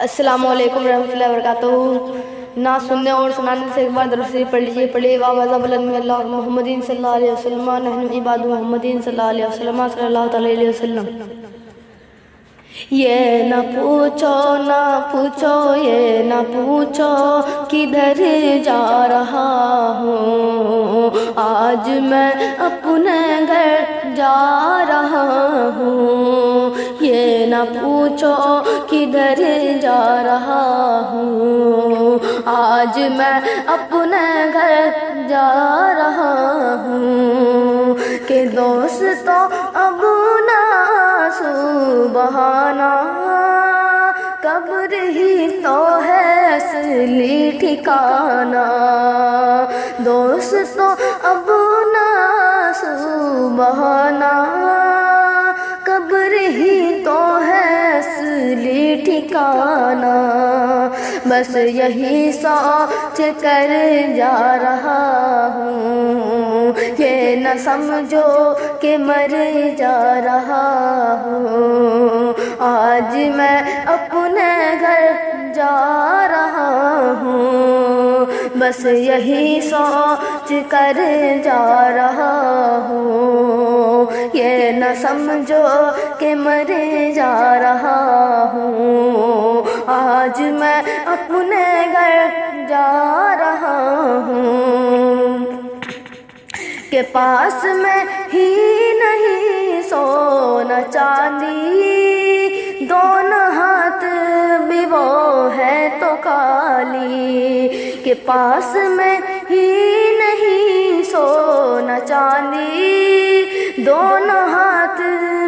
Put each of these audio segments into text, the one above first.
السلام علیکم ورحمۃ اللہ وبرکاتہ۔ نعت سننے اور سنانے سے ایک بار درود شریف پڑھ لیجیے۔ پڑھیے وَعَوَذَ بِاللَّهِ مِنَ اللَّهِ محمدین صلی اللہ علیہ وسلم نحن عباد محمدین صلی اللہ علیہ وسلم صلی اللہ علیہ وسلم۔ یہ نہ پوچھو یہ نہ پوچھو کدھر جا رہا ہوں، آج میں اپنے گھر جا رہا ہوں۔ یہ نہ پوچھو کدھر جا رہا ہوں، آج میں اپنے گھر جا رہا ہوں۔ کہ دوستو اب نہ سبحانہ، قبر ہی تو ہے اصلی ٹھکانہ۔ دوستو اب نہ سبحانہ، قبر ہی تو ہے اصلی ٹھکانہ۔ بس یہی سوچ کر جا رہا ہوں، یہ نہ سمجھو کہ مر جا رہا ہوں۔ آج میں اپنے گھر جا رہا ہوں، بس یہی سوچ کر جا رہا ہوں۔ یہ نہ سمجھو کہ مر جا رہا ہوں، آج میں اپنے گھر جا رہا ہوں۔ کہ پاس میں ہی نہیں سونا چاندی، دونوں ہاتھ بھی وہ ہے تو خالی۔ کہ پاس میں ہی نہیں سونا چاندی، دونوں ہاتھ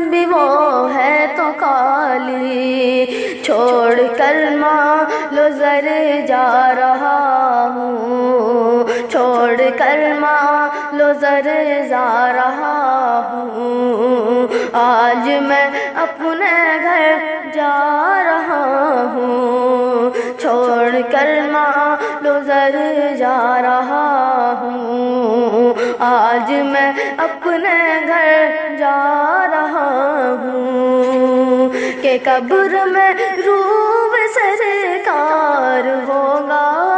بھی وہ ہے تو خالی۔ چھوڑ کر مال و زر جا رہا ہوں، چھوڑ کر مال و زر جا رہا ہوں۔ آج میں اپنے گھر جا رہا ہوں، چھوڑ کر مال و زر جا رہا ہوں۔ آج میں اپنے گھر جا رہا ہوں۔ کہ قبر میں روح سرکار ہوگا،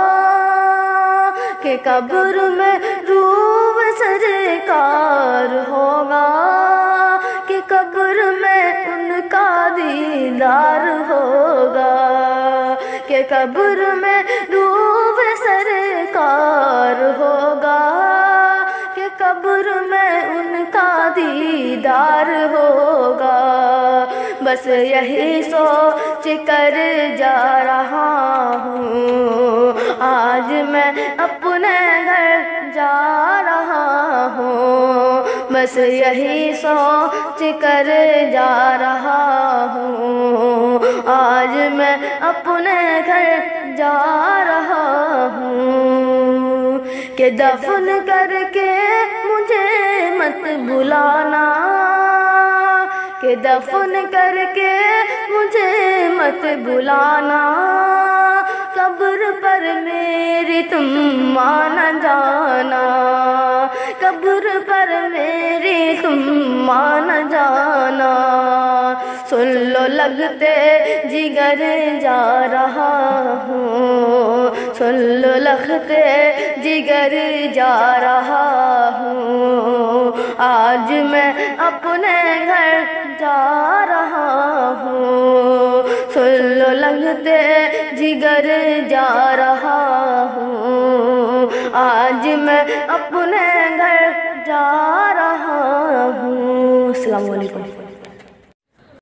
کہ قبر میں روح سرکار ہوگا، کہ قبر میں ان کا دیدار ہوگا۔ کہ قبر میں روح سرکار ہوگا، کہ قبر میں ان کا دیدار ہوگا۔ بس یہی سوچ کر جا رہا ہوں، آج میں اپنے گھر جا رہا ہوں۔ بس یہی سوچ کر جا رہا ہوں، آج میں اپنے گھر جا رہا ہوں۔ کہ دفن کر کے مجھے مت بلانا، کہ دفن کر کے مجھے مت بلانا، قبر پر میری تم آنا جانا، قبر پر میری تم آنا جانا۔ سن لو لگتے جگر جا رہا ہوں، سن لو لگتے جگر جا رہا ہوں۔ آج میں اپنے گھر جا رہا ہوں، سن لو لگتے جگر جا رہا ہوں۔ آج میں اپنے گھر جا رہا ہوں۔ السلام علیکم۔